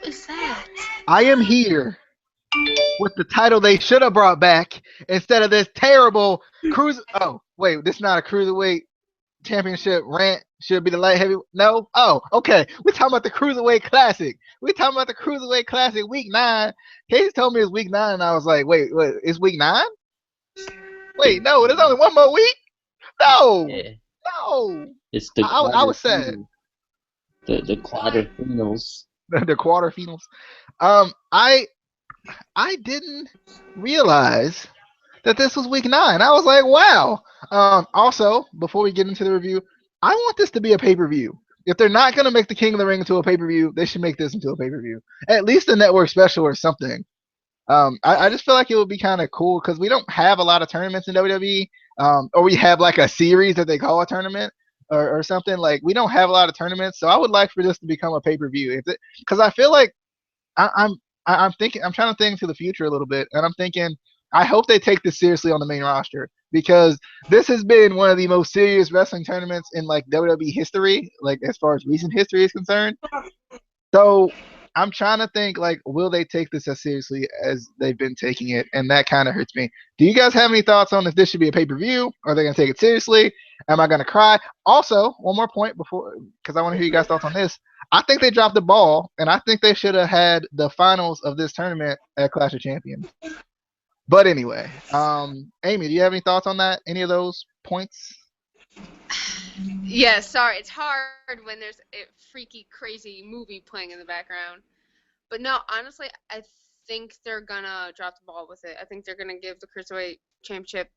What is that? I am here with the title they should have brought back instead of this terrible cruise. Oh, wait, this is not a cruiserweight championship rant. Should be the light heavy. No. Oh, okay. We're talking about the Cruiserweight Classic. We're talking about the Cruiserweight Classic week 9. Casey told me it's week 9, and I was like, wait, it's week 9? Wait, no, there's only one more week. No, Yeah, no. it's the I was sad. quarterfinals. The quarterfinals. The quarterfinals. I didn't realize that this was week 9. I was like, wow. Also, before we get into the review, I want this to be a pay per view. If they're not gonna make the King of the Ring into a pay per view, they should make this into a pay per view. At least a network special or something. I just feel like it would be kind of cool because we don't have a lot of tournaments in WWE, or we have like a series that they call a tournament or something. Like we don't have a lot of tournaments, so I would like for this to become a pay per view. Because I feel like I'm thinking I'm trying to think to the future a little bit, and I'm thinking I hope they take this seriously on the main roster because this has been one of the most serious wrestling tournaments in like WWE history, like as far as recent history is concerned. So I'm trying to think like, will they take this as seriously as they've been taking it? And that kind of hurts me. Do you guys have any thoughts on if this should be a pay per view? Are they going to take it seriously? Am I going to cry? Also, one more point before, because I want to hear you guys' thoughts on this. I think they dropped the ball, and I think they should have had the finals of this tournament at Clash of Champions. But anyway, Amy, do you have any thoughts on that? Any of those points? Yeah, sorry. It's hard when there's a freaky, crazy movie playing in the background. But no, honestly, I think they're gonna drop the ball with it. I think they're gonna give the Cruiserweight Championship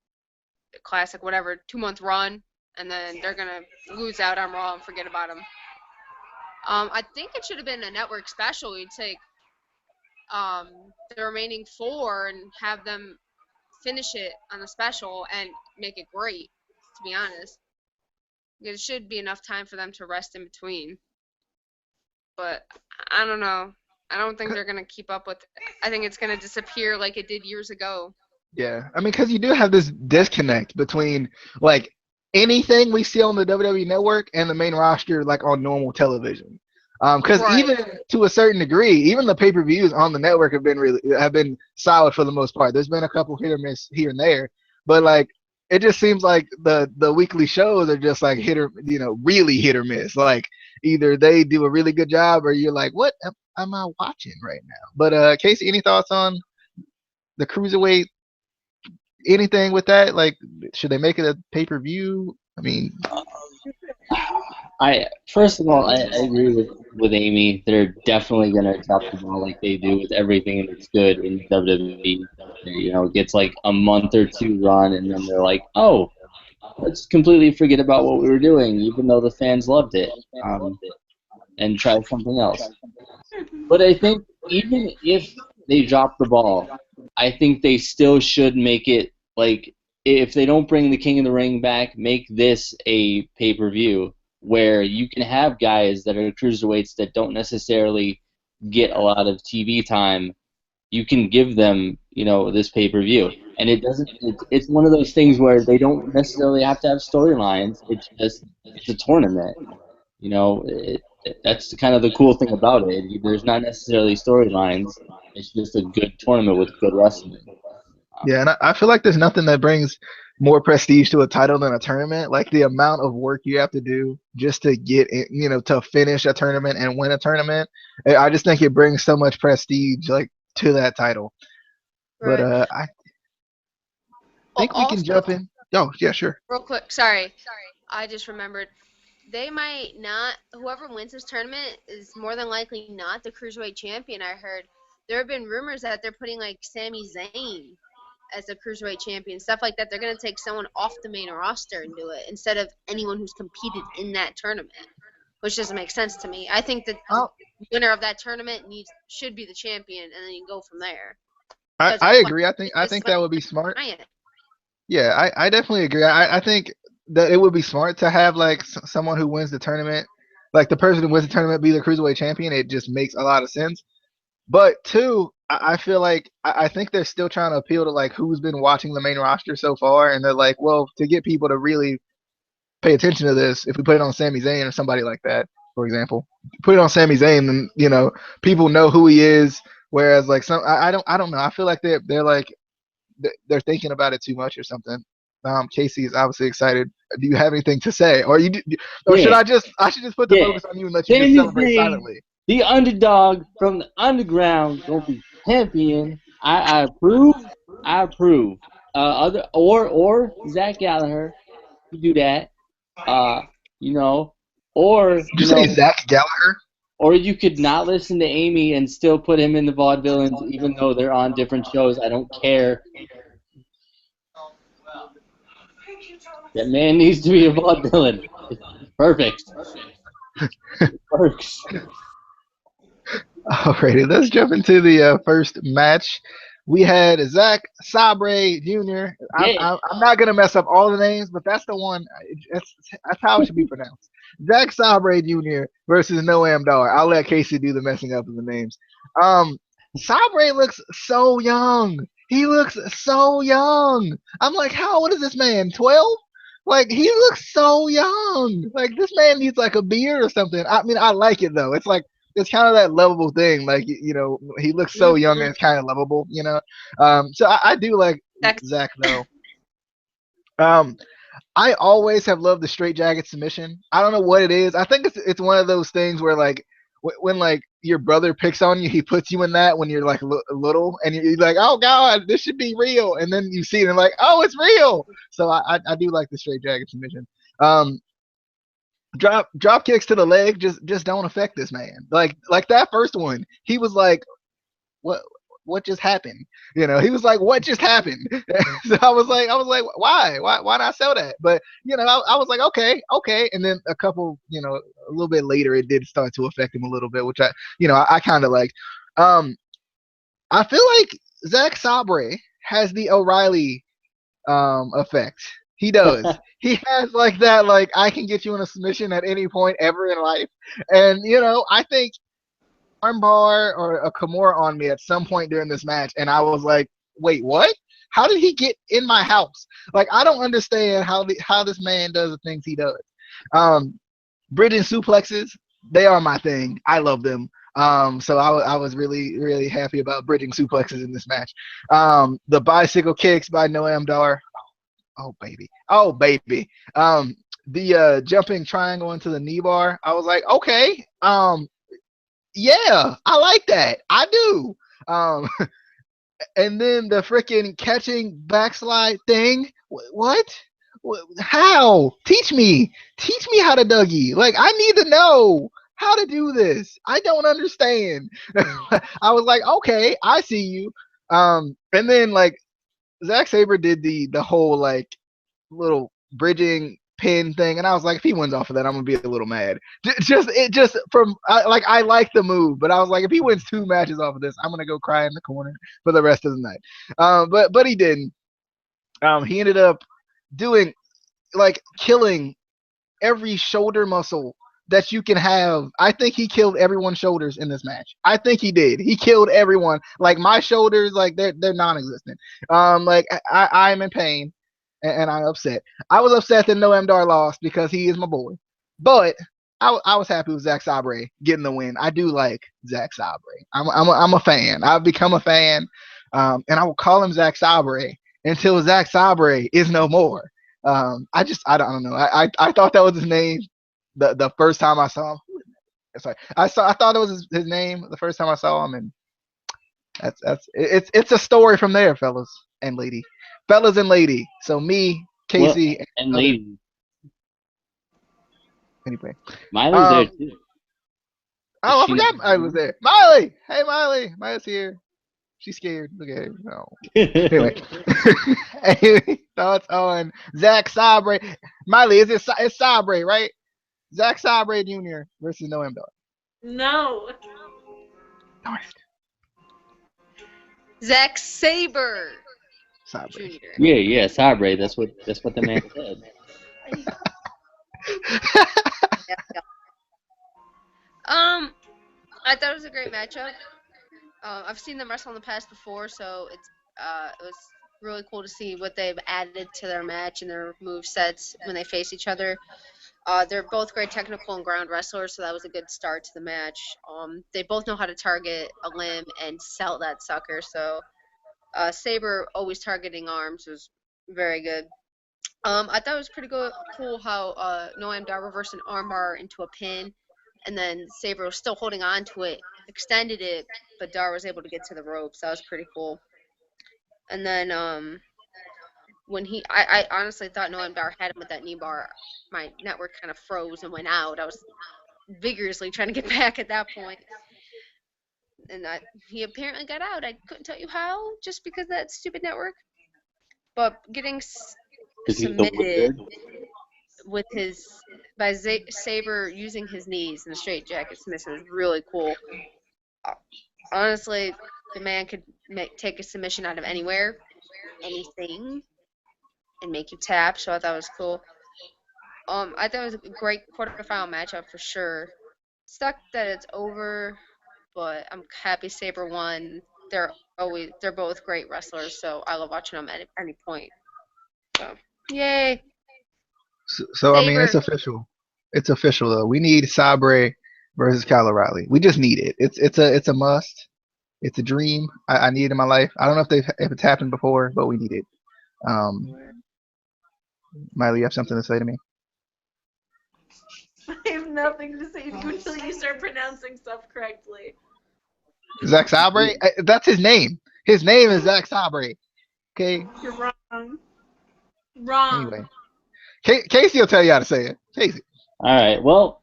Classic, whatever, 2-month run, and then they're gonna lose out on Raw and forget about them. I think it should have been a network special. You'd take the remaining 4 and have them finish it on a special and make it great, to be honest. There should be enough time for them to rest in between. But I don't know. I don't think they're going to keep up with it. I think it's going to disappear like it did years ago. Yeah, I mean, because you do have this disconnect between like anything we see on the WWE Network and the main roster, like on normal television. Because Right. even to a certain degree, even the pay-per-views on the network have been solid for the most part. There's been a couple hit or miss here and there, but like it just seems like the weekly shows are just like really hit or miss. Like either they do a really good job or you're like, what am I watching right now? But Casey, any thoughts on the cruiserweight? Anything with that? Like, should they make it a pay-per-view? I mean, I first of all, I agree with Amy. They're definitely gonna drop the ball like they do with everything that's good in WWE. It gets like a month or two run, and then they're like, oh, let's completely forget about what we were doing, even though the fans loved it, and try something else. But I think even if they drop the ball, I think they still should make it like if they don't bring the King of the Ring back, make this a pay-per-view where you can have guys that are cruiserweights that don't necessarily get a lot of TV time. You can give them, this pay-per-view, and it doesn't. It's one of those things where they don't necessarily have to have storylines. It's a tournament. That's kind of the cool thing about it. There's not necessarily storylines. It's just a good tournament with good wrestling. yeah, and I feel like there's nothing that brings more prestige to a title than a tournament. Like the amount of work you have to do just to get in, to finish a tournament and win a tournament. I just think it brings so much prestige, like to that title. But Right. I Oh, think we can also, jump in. Oh, yeah, sure. real quick, sorry. I just remembered. They might not. Whoever wins this tournament is more than likely not the Cruiserweight Champion, I heard. There have been rumors that they're putting, like, Sami Zayn as the Cruiserweight Champion, stuff like that. They're going to take someone off the main roster and do it instead of anyone who's competed in that tournament, which doesn't make sense to me. I think that the Oh, winner of that tournament should be the champion, and then you go from there. I agree. I think that would be smart. Yeah, I definitely agree. I think that it would be smart to have like someone who wins the tournament, like the person who wins the tournament be the cruiserweight champion. It just makes a lot of sense. But two, I feel like I think they're still trying to appeal to like who's been watching the main roster so far, and they're like, well, to get people to really pay attention to this, if we put it on Sami Zayn or somebody like that, for example. Put it on Sami Zayn, and people know who he is. Whereas like I don't know. I feel like they're like they're thinking about it too much or something. Casey is obviously excited. Do you have anything to say, or should Yeah, I should just put the yeah. focus on you and let you just Sami celebrate Zayn, silently? the underdog from the underground, gonna be champion. I approve. I approve. Other or Zach Gallagher, you do that. Uh, you know, or Did you say Zach Gallagher? or you could not listen to Amy and still put him in the vaudevillains, even though they're on different shows. I don't care. That man needs to be a vaudevillain. It's perfect. It works. Alrighty, let's jump into the first match. We had Zack Sabre Jr. Yeah. I'm not gonna mess up all the names, but that's the one. That's how it should be pronounced. Zack Sabre Jr. versus Noam Dar. I'll let Casey do the messing up of the names. Sabre looks so young. He looks so young. I'm like, how old is this man? 12? Like he looks so young. Like this man needs like a beard or something. I mean, I like it though. It's like it's kind of that lovable thing. Like he looks so young and Mhm. it's kind of lovable. So I do like That's Zach though. Um, I always have loved the straight jacket submission. I don't know what it is. I think it's one of those things where like when like your brother picks on you, he puts you in that when you're like little, and you're like, oh god, this should be real, and then you see it and like, oh, it's real. So I do like the straight jacket submission. Um, drop kicks to the leg just don't affect this man. Like that first one, he was like, what what just happened? He was like, what just happened? So I was like, why not sell that? But I was like, okay. And then a little bit later, it did start to affect him a little bit, which I kind of like. Um, I feel like Zack Sabre has the O'Reilly effect. He does. He has like that, like I can get you in a submission at any point ever in life, and I think armbar or a Kimura on me at some point during this match, and I was like, wait, what? How did he get in my house? Like I don't understand how this man does the things he does. Um, Bridging suplexes, they are my thing. I love them. So I was really really happy about bridging suplexes in this match. The bicycle kicks by Noam Dar. Oh baby, oh baby. The jumping triangle into the knee bar. I was like, okay. Yeah, I like that. I do. Um, and then the freaking catching backslide thing. What? How? Teach me. Teach me how to Dougie. Like I need to know how to do this. I don't understand. I was like, okay, I see you. And then like Zack Sabre did the whole like little bridging pin thing, and I was like, if he wins off of that, I'm gonna be a little mad. Just from like I like the move, but I was like, if he wins 2 matches off of this, I'm gonna go cry in the corner for the rest of the night. But he didn't. He ended up doing like killing every shoulder muscle that you can have. I think he killed everyone's shoulders in this match. I think he did. He killed everyone. Like my shoulders, like they're non-existent. Like I'm in pain and I'm upset. I was upset that Noam Dar lost because he is my boy, but I was happy with Zack Sabre getting the win. I do like Zack Sabre. I'm a fan. I've become a fan, and I will call him Zack Sabre until Zack Sabre is no more. I don't know. I thought that was his name the first time I saw him. Sorry, I thought it was his name the first time I saw him, and it's a story from there, fellas and lady. So me, Well, Casey, and and other lady, anyway. Miley's there Um. too. Is Oh, I she not forgot in Miley was there. Miley, hey Miley, Miley's here. She's scared. Look at her. No. Anyway, the any thoughts on Zack Sabre? Miley, it's Sabre, right? Zack Sabre Jr. versus Noam Dar. no. Darn it. Zack Sabre Sabre. Jr. Yeah, Sabre. That's what the man said. Yep, yep. I thought it was a great matchup. I've seen them wrestle in the past before, so it was really cool to see what they've added to their match and their move sets when they face each other. They're both great technical and ground wrestlers, so that was a good start to the match. They both know how to target a limb and sell that sucker. So Sabre always targeting arms was very good. I thought it was pretty cool how Noam Dar reversed an armbar into a pin, and then Sabre was still holding on to it, extended it, but Dar was able to get to the ropes. That was pretty cool. And then when I honestly thought Noam Dar had him with that knee bar. My network kind of froze and went out. I was vigorously trying to get back at that point. And he apparently got out. I couldn't tell you how, just because of that stupid network. But getting submitted with Sabre using his knees in a straight jacket submission was really cool. Honestly, the man could take a submission out of anywhere, anything, and make you tap. So I thought it was cool. I thought it was a great quarterfinal matchup for sure. Sucked that it's over, but I'm happy Sabre won. They're both great wrestlers, so I love watching them at any point. So, yay! So I mean, it's official. It's official though. We need Sabre versus Kyle O'Reilly. We just need it. It's a must. It's a dream. I need it in my life. I don't know if it's happened before, but we need it. Miley, you have something to say to me? I have nothing to say to you until you start pronouncing stuff correctly. Zack Sabre? That's his name. His name is Zack Sabre. Okay. You're wrong. Wrong. Anyway, Casey will tell you how to say it. Casey. All right. Well,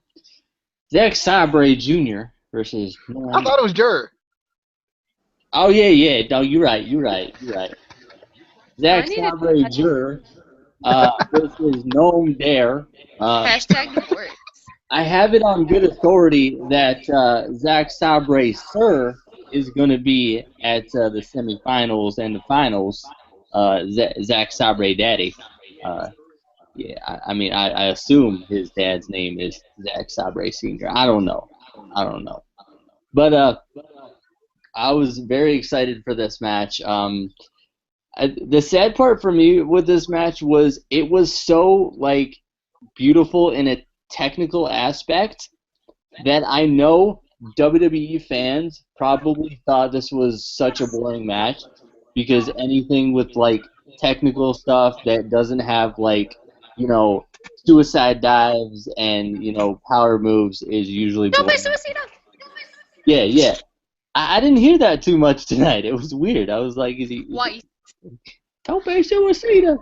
Zack Sabre Jr. versus. I thought it was Jr. Oh yeah. No, you're right. Zack Sabre Jr. Versus Noam Dar. Hashtag words. I have it on good authority that Zack Sabre Sr. is going to be at the semifinals and the finals. Zack Sabre Daddy. Yeah, I mean, I assume his dad's name is Zack Sabre Sr. I don't know. But I was very excited for this match. The sad part for me with this match was it was so like beautiful in a technical aspect that I know WWE fans probably thought this was such a boring match because anything with like technical stuff that doesn't have like, you know, suicide dives and, you know, power moves is usually boring. Yeah. I didn't hear that too much tonight. It was weird. I was like, is he... Why? Tope suicida.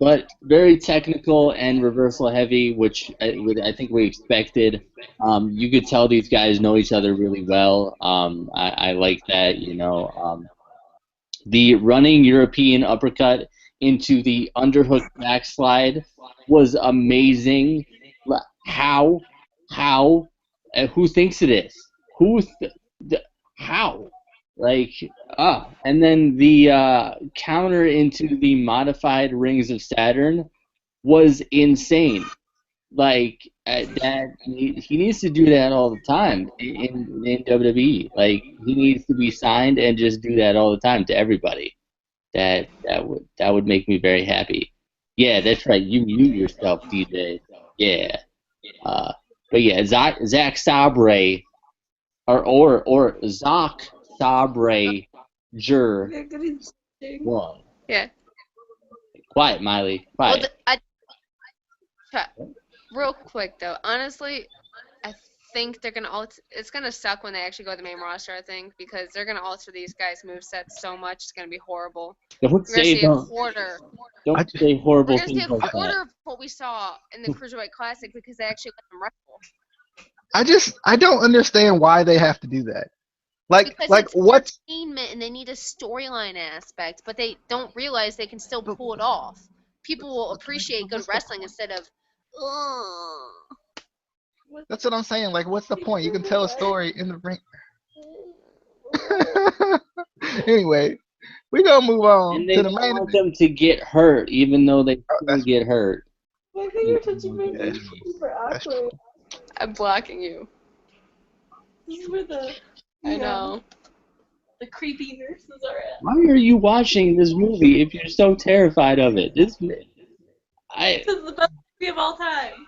But very technical and reversal heavy, which I think we expected. You could tell these guys know each other really well. I like that, you know. The running European uppercut into the underhook backslide was amazing. How? Who thinks it is? How? Like, and then the counter into the modified Rings of Saturn was insane. Like, that he needs to do that all the time in WWE. Like, he needs to be signed and just do that all the time to everybody. That would make me very happy. Yeah, that's right. You mute yourself, DJ. Yeah. But yeah, Zack Sabre or Zack Sabre Jr. won. Yeah. Quiet, Miley. Quiet. Real quick though, honestly, I think they're gonna it's gonna suck when they actually go to the main roster. I think because they're gonna alter these guys' movesets so much, it's gonna be horrible. Don't say a quarter. Don't say horrible We're gonna see things a like quarter that. of what we saw in the Cruiserweight Classic because they actually let them wrestle. I don't understand why they have to do that. Like it's what? Entertainment, and they need a storyline aspect, but they don't realize they can still pull it off. People will appreciate good wrestling instead of. That's what I'm saying. Like, what's the point? You can tell a story in the ring. Anyway, we're gonna move on And they to the don't main want event. them to get hurt, even though they shouldn't get hurt. Why can't you touch me? Super awkward. I'm blocking you. This is where the I know. the creepy nurses are at. Why are you watching this movie if you're so terrified of it? Because the best Movie of all time.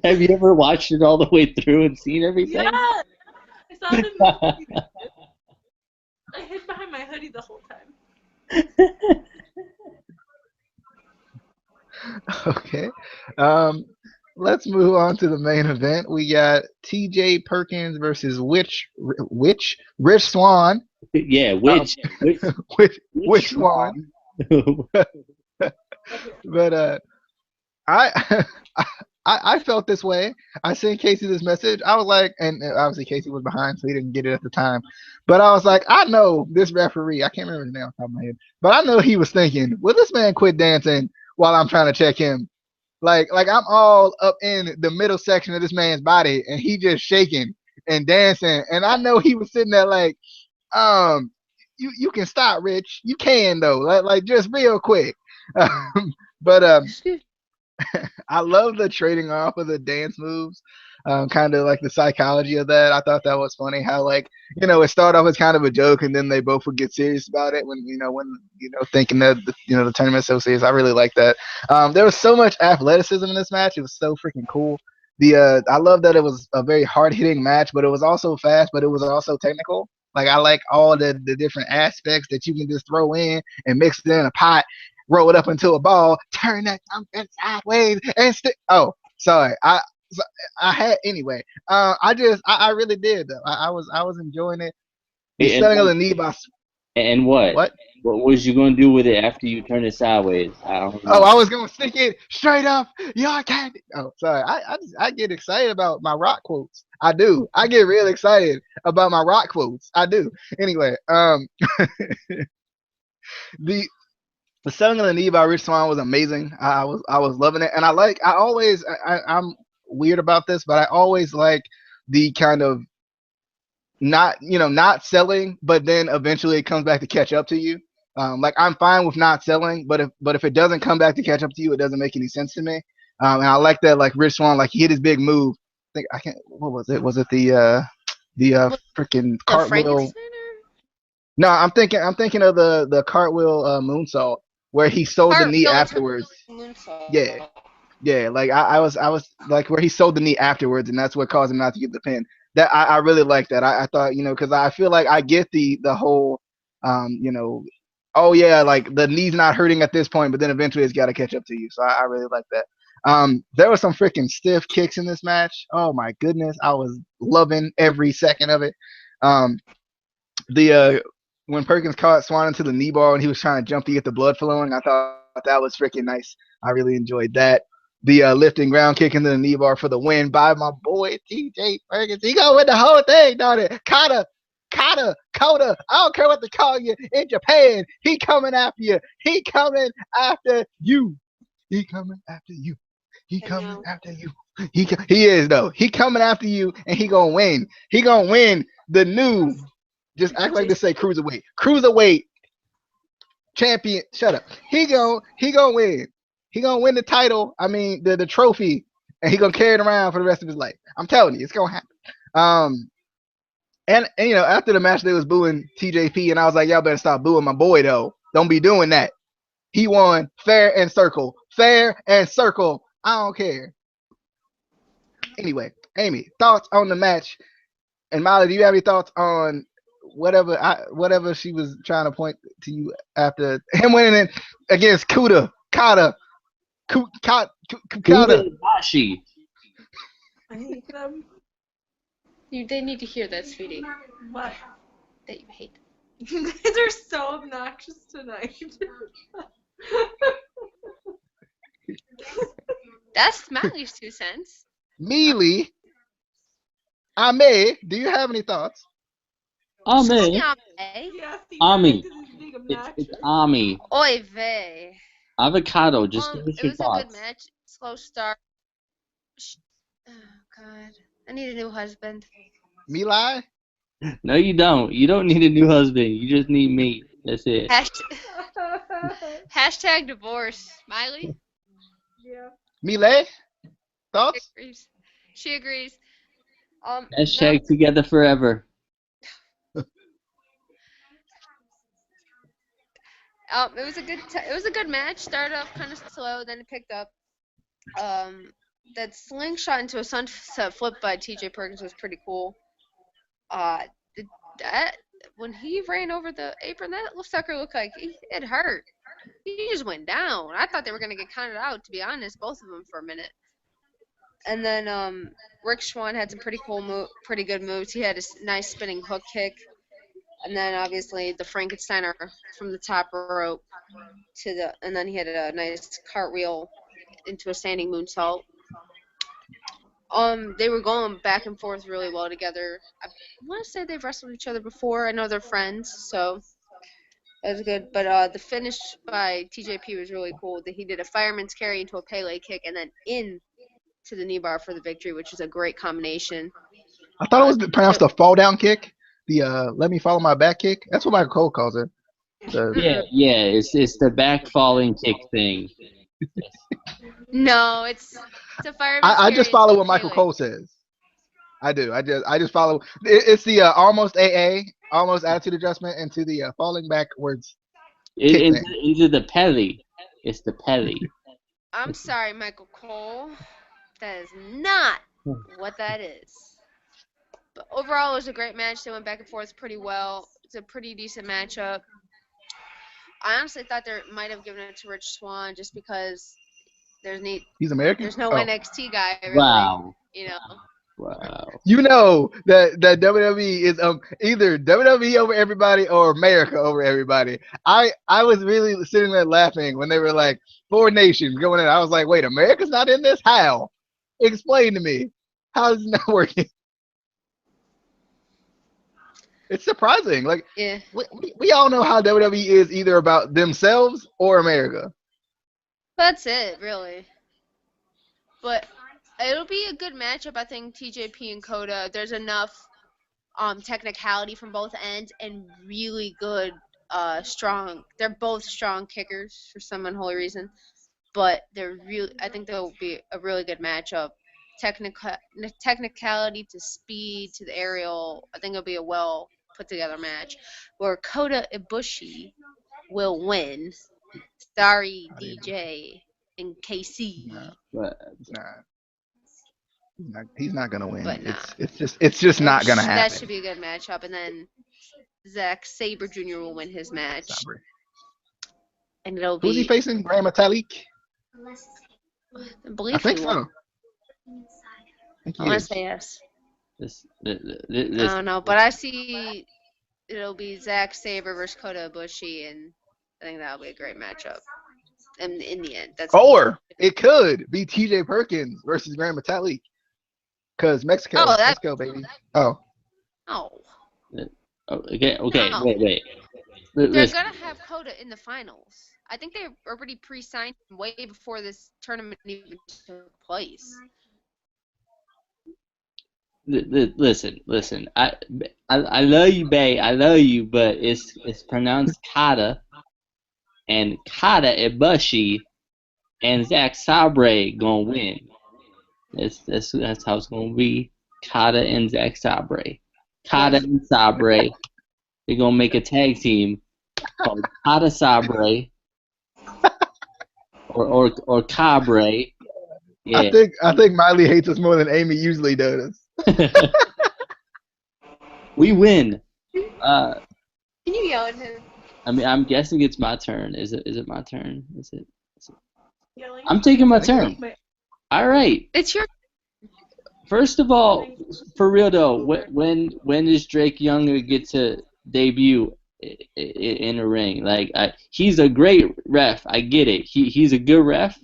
Have you ever watched it all the way through and seen everything? Yeah. I saw the movie. I hid behind my hoodie the whole time. Okay. Let's move on to the main event. We got T.J. Perkins versus Rich Swann. Yeah, Um, which Swann? one? But I I felt this way. I sent Casey this message. I was like, and obviously Casey was behind, so he didn't get it at the time. But I was like, I know this referee. I can't remember his name off the top of my head, but I know he was thinking, will this man quit dancing while I'm trying to check him? Like I'm all up in the middle section of this man's body, and he just shaking and dancing, and I know he was sitting there like, um, you can stop, Rich. You can though, like just real quick. But Excuse. I love the trading off of the dance moves. Kind of like the psychology of that. I thought that was funny. How like it started off as kind of a joke, and then they both would get serious about it when thinking that the tournament's so serious. I really like that. There was so much athleticism in this match. It was so freaking cool. I love that it was a very hard hitting match, but it was also fast, but it was also technical. Like I like all the different aspects that you can just throw in and mix it in a pot, roll it up into a ball, turn that something sideways, and stick. Oh, sorry. So I had anyway. I really did though. I was enjoying it. The and setting of the knee by and what? what? What was you gonna do with it after you turn it sideways? I don't Oh, know. I was gonna stick it straight up. Y'all can't. Oh, sorry. I get excited about my rock quotes. I do. I get real excited about my rock quotes. I do. Anyway, the the selling of the knee by Rich Swann was amazing. I was loving it, and I'm weird about this, but I always like the kind of not selling, but then eventually it comes back to catch up to you. Like I'm fine with not selling, but if it doesn't come back to catch up to you, it doesn't make any sense to me. And I like that, like Rich Swann, like he hit his big move. I think I can't. What was it? Was it the What, freaking the cartwheel? Frankenstein? No, I'm thinking of the cartwheel moonsault where he sold the Or knee no, it's afterwards. moonsault. Yeah, yeah. Like I was like where he sold the knee afterwards, and that's what caused him not to get the pin. That I really like that. I thought because I feel like I get the whole um you know oh yeah, like the knee's not hurting at this point, but then eventually it's got to catch up to you. So I really like that. There was some freaking stiff kicks in this match. Oh my goodness, I was loving every second of it. Um, the When Perkins caught Swann into the knee bar and he was trying to jump to get the blood flowing, I thought that was freaking nice. I really enjoyed that. The lifting ground kick into the knee bar for the win by my boy T.J. Perkins. He gonna win the whole thing, don't it? Kota. I don't care what they call you in Japan. He coming after you. He coming after you. He coming after you. He I coming know. after you. He is though. He coming after you, and he gonna win. He gonna win the new. Just act like they say cruiserweight. Cruiserweight champion. Shut up. He gonna win. He gonna win the title. I mean the trophy, and he gonna carry it around for the rest of his life. I'm telling you, it's gonna happen. Um, and after the match, they was booing TJP, and I was like, y'all better stop booing my boy though. Don't be doing that. He won fair and circle. Fair and circle. I don't care. Anyway, Amy, thoughts on the match? And Molly, do you have any thoughts on whatever she was trying to point to you after him winning it against Kata? Kudabashi. I hate them. They need to hear that, sweetie. What? That you hate. You guys are so obnoxious tonight. That's Smiley's 2 cents. Mealy, Ame, do you have any thoughts? Ami. Yeah. Yeah, see, Ami. because he's being It's obnoxious. Ami. Oy vey. Avocado. Just give us It your was a good thoughts. match. Slow start. Oh God, I need a new husband. Mealy? No, you don't. You don't need a new husband. You just need me. That's it. Hashtag divorce. Smiley. Yeah. Mealy? She Thoughts? agrees. She agrees. No, Hashtag together forever. it was a good. It was a good match. Started off kind of slow, then it picked up. That slingshot into a sunset flip by T.J. Perkins was pretty cool. Uh, that when he ran over the apron, that sucker looked like it hurt. He just went down. I thought they were gonna get counted out, to be honest, both of them for a minute. And then Rich Swann had some pretty good moves. He had a nice spinning hook kick, and then obviously the Frankensteiner from the top rope and then he had a nice cartwheel into a standing moonsault. They were going back and forth really well together. I want to say they've wrestled each other before. I know they're friends, so that was good. But the finish by TJP was really cool. He did a fireman's carry into a Pele kick and then in to the knee bar for the victory, which is a great combination. I thought it was pronounced the fall down kick. The let me follow my back kick. That's what Michael Cole calls it. Yeah. It's the back falling kick thing. No, it's a fireman's I carry just follow into what a Michael Pele. Cole says. I do. I just follow. It's the almost almost attitude adjustment into the falling backwards kick thing. Into the Pele. It's the Pele. I'm sorry, Michael Cole. That is not what that is. But overall, it was a great match. They went back and forth pretty well. It's a pretty decent matchup. I honestly thought they might have given it to Rich Swann just because He's American. There's no NXT guy really. Wow. You know. Wow. You know that WWE is either WWE over everybody or America over everybody. I was really sitting there laughing when they were like 4 nations going in. I was like, wait, America's not in this? How? Explain to me. How is it not working? It's surprising. Like, yeah, we all know how WWE is either about themselves or America. That's it, really. But it'll be a good matchup. I think TJP and Coda. There's enough technicality from both ends and really good strong. They're both strong kickers for some unholy reason, but I think they'll be a really good matchup. Technicality to speed to the aerial. I think it'll be a well put together match where Kota Ibushi will win. Sorry, DJ and KC. He's not gonna win. But nah. It's just not gonna happen. That should be a good matchup, and then Zack Sabre Jr. will win his match. Sabre. And it'll be. Who's he facing? Grand Metalik? I think so. I want to say yes. I don't know, but I see it'll be Zack Sabre versus Kota Ibushi, and I think that'll be a great matchup. And in the end, or it could be T.J. Perkins versus Grand Metalik, because Mexico. Let's go, baby. Oh. Okay. No. Wait. They're gonna have Kota in the finals. I think they already pre-signed him way before this tournament even took place. Listen. I love you, babe. I love you, but it's pronounced Kata, and Kata Ibushi and Zack Sabre gonna win. That's how it's gonna be. Kata and Zack Sabre. Kata and Sabre. They're gonna make a tag team called Kata Sabre or Cabre. Yeah. I think Miley hates us more than Amy usually does. We win. Can you yell at him? I mean, I'm guessing it's my turn. Is it my turn? Is it? I'm taking my turn. All right. It's your. First of all, for real though, when does Drake Younger get to debut in a ring? Like, he's a great ref. I get it. He's a good ref,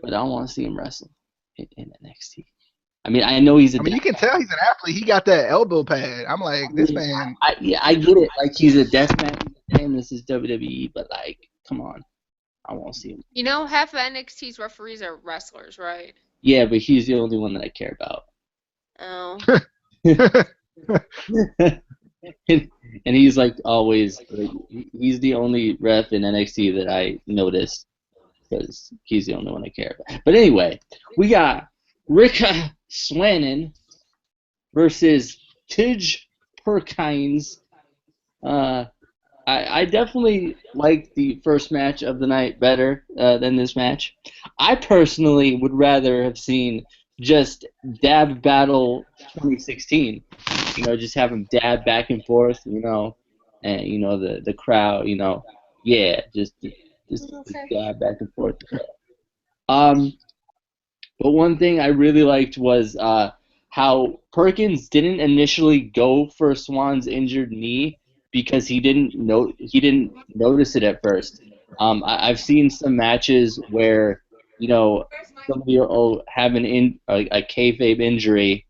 but I don't want to see him wrestle in NXT. I mean, I know he's a. I mean, you can tell he's an athlete. He got that elbow pad. I'm like, this man. I get it. Like, he's a deathmatch and this is WWE, but like, come on, I won't see him. You know, half of NXT's referees are wrestlers, right? Yeah, but he's the only one that I care about. Oh. And he's like always, like, he's the only ref in NXT that I noticed because he's the only one I care about. But anyway, we got Rich Swann versus Perkins. I definitely like the first match of the night better than this match. I personally would rather have seen just Dab Battle 2016. Just have them dab back and forth, and the crowd, yeah, just Okay. dab back and forth. Um, but one thing I really liked was how Perkins didn't initially go for Swann's injured knee because he didn't notice it at first. I've seen some matches where somebody will have a kayfabe injury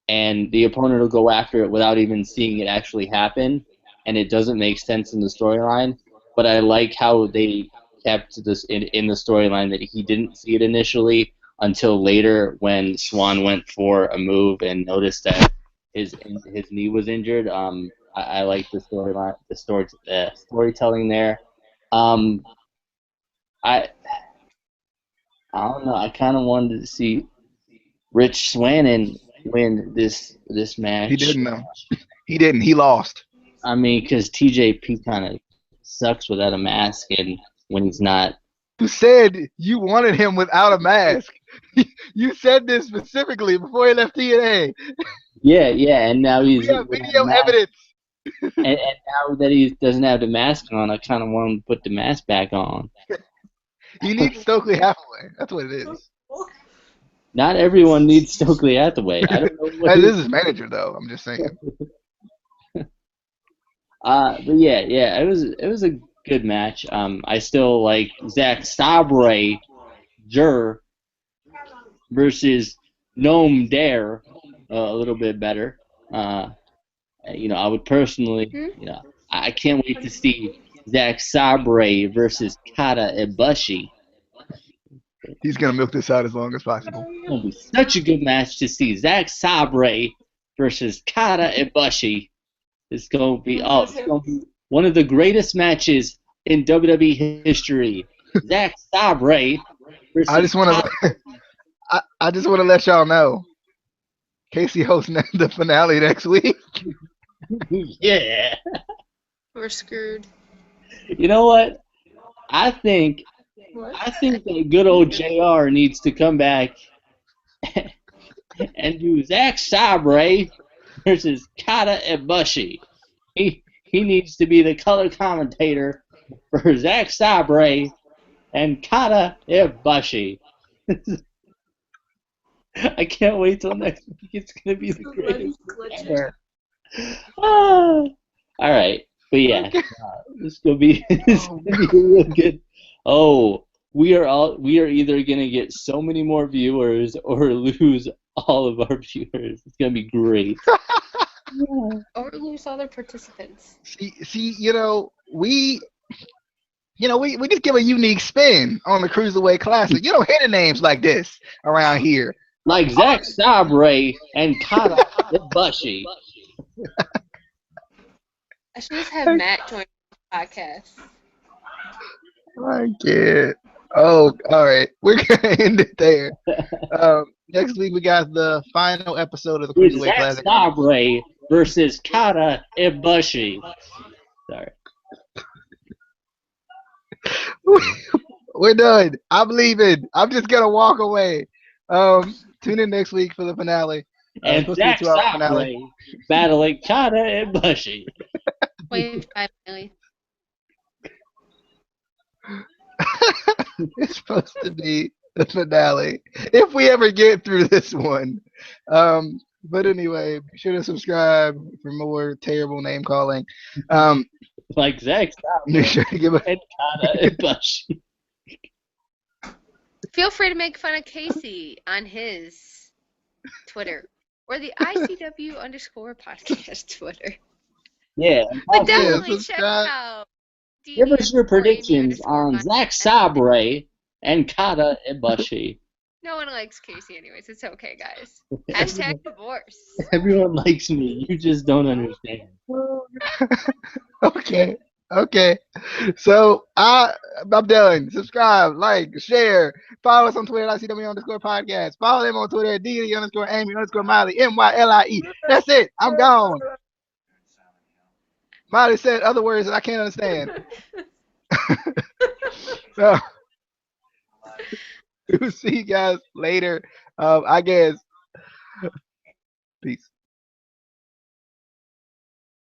and the opponent will go after it without even seeing it actually happen, and it doesn't make sense in the storyline. But I like how they kept this in the storyline that he didn't see it initially until later when Swann went for a move and noticed that his knee was injured. I like the storyline, storytelling there. Um, I I don't know. I kind of wanted to see Rich Swann win this He match. didn't though. He didn't. He lost. I mean, because TJP kind of sucks without a mask, and when he's not. You said you wanted him without a mask. You said this specifically before he left TNA. Yeah, and now We he's have without a video mask, evidence. and now that he doesn't have the mask on, I kind of want him to put the mask back on. He needs Stokely Hathaway. That's what it is. Not everyone needs Stokely Hathaway. I don't know what. This is his manager, though. I'm just saying. But yeah, it was a good match. I still like Zack Sabre Jr versus Noam Dare a little bit better. I would personally, I can't wait to see Zack Sabre versus Kata Ibushi. He's gonna milk this out as long as possible. It's gonna be such a good match to see Zack Sabre versus Kata Ibushi. It's gonna be one of the greatest matches in WWE history. Zack Sabre versus I just want to. I just want to let y'all know. Casey hosting the finale next week. Yeah. We're screwed. You know what? I think that good old JR needs to come back and do Zack Sabre versus Kata Ibushi. He needs to be the color commentator for Zack Sabre and Kata Ibushi. I can't wait till next week. It's gonna be the greatest ever. All right, but yeah, this is gonna be real good. Oh, we are either gonna get so many more viewers or lose all of our viewers. It's gonna be great. Or lose other participants. See, we just give a unique spin on the Cruiserweight Classic. You don't hear the names like this around here. Like Zack Sabre and Kata Ibushi. I should just have Matt join the podcast. I can't. Oh, all right. We're gonna end it there. Next week we got the final episode of the Cruiserweight Zack Classic. Sabre versus Kata Ibushi. Sorry. We're done. I'm leaving. I'm just gonna walk away. Tune in next week for the finale. And Zack Sabre battling Kata Ibushi. 25 million. It's supposed to be the finale if we ever get through this one. But anyway, be sure to subscribe for more terrible name calling. Like Zack Sabre Be sure to give and Kata Ibushi. Feel free to make fun of Casey on his Twitter or the ICW_podcast Twitter. Yeah. But definitely check subscribe. out. Give us your predictions on Zack Sabre and Kata Ibushi. No one likes Casey anyways. It's okay, guys. Hashtag divorce. Everyone likes me. You just don't understand. Okay. So I'm done. Subscribe, like, share, follow us on Twitter at ICW_podcast. Follow them on Twitter at DD_Amy_Miley, MYLIE. That's it. I'm gone. Miley said other words that I can't understand. So we'll see you guys later. I guess. Peace.